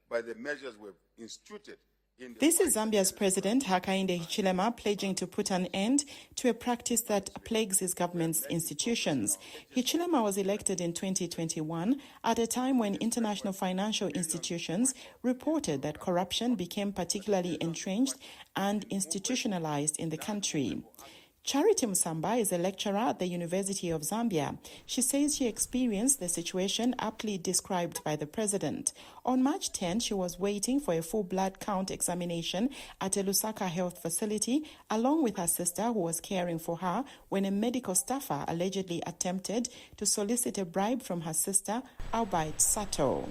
by the measures we've instituted. This is Zambia's President Hakainde Hichilema pledging to put an end to a practice that plagues his government's institutions. Hichilema was elected in 2021 at a time when international financial institutions reported that corruption became particularly entrenched and institutionalized in the country. Charity Musamba is a lecturer at the University of Zambia. She says she experienced the situation aptly described by the president. On March 10, she was waiting for a full blood count examination at a Lusaka health facility, along with her sister who was caring for her, when a medical staffer allegedly attempted to solicit a bribe from her sister, Albert Sato.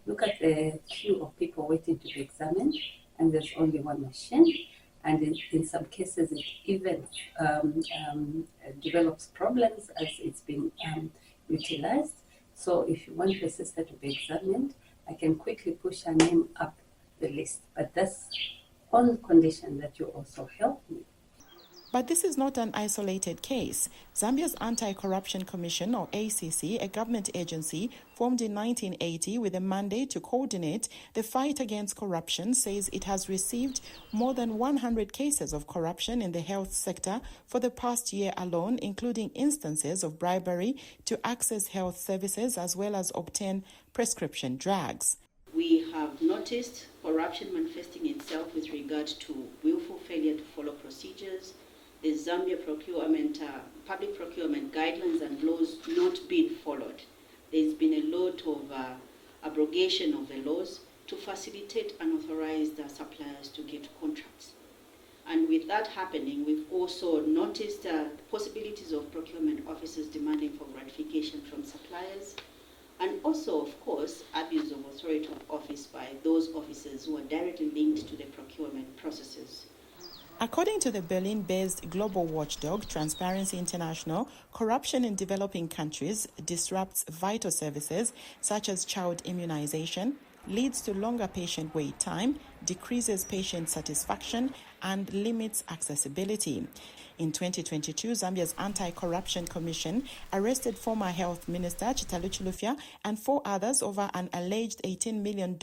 Look at the queue of people waiting to be examined, and there's only one machine. And in some cases, it even develops problems as it's being utilized. So if you want your sister to be examined, I can quickly push her name up the list. But that's on condition that you also help me. But this is not an isolated case. Zambia's Anti-Corruption Commission, or ACC, a government agency formed in 1980 with a mandate to coordinate the fight against corruption, says it has received more than 100 cases of corruption in the health sector for the past year alone, including instances of bribery to access health services as well as obtain prescription drugs. We have noticed corruption manifesting itself with regard to willful failure to follow procedures, the Zambia public procurement guidelines and laws not being followed. There's been a lot of abrogation of the laws to facilitate unauthorized suppliers to get contracts. And with that happening, we've also noticed possibilities of procurement officers demanding for gratification from suppliers, and also, of course, abuse of authority of office by those officers who are directly linked to the procurement processes. According to the Berlin-based global watchdog Transparency International, corruption in developing countries disrupts vital services such as child immunization, leads to longer patient wait time, decreases patient satisfaction, and limits accessibility. In 2022, Zambia's Anti-Corruption Commission arrested former Health Minister Chitalu Chilufya and 4 others over an alleged $18 million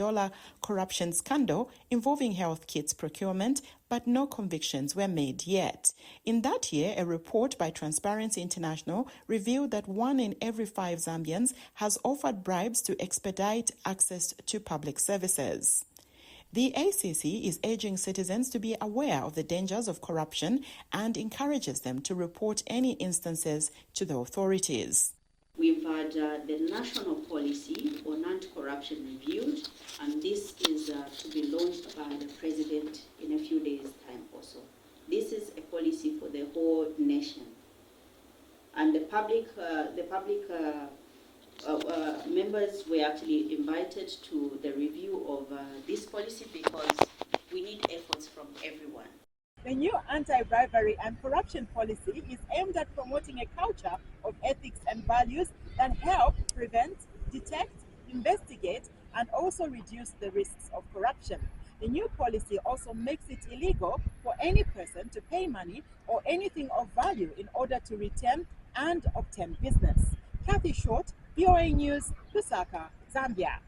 corruption scandal involving health kits procurement, but no convictions were made yet. In that year, a report by Transparency International revealed that 1 in every 5 Zambians has offered bribes to expedite access to public services. The ACC is urging citizens to be aware of the dangers of corruption and encourages them to report any instances to the authorities. We've had the national policy on anti-corruption reviewed, and this is to be launched by the president in a few days' time also. This is a policy for the whole nation. And the public members were actually invited to the review of this policy because we need efforts from everyone. The new anti-bribery and corruption policy is aimed at promoting a culture of ethics and values that help prevent, detect, investigate, and also reduce the risks of corruption. The new policy also makes it illegal for any person to pay money or anything of value in order to retain and obtain business. Kathy Short, VOA News, Lusaka, Zambia.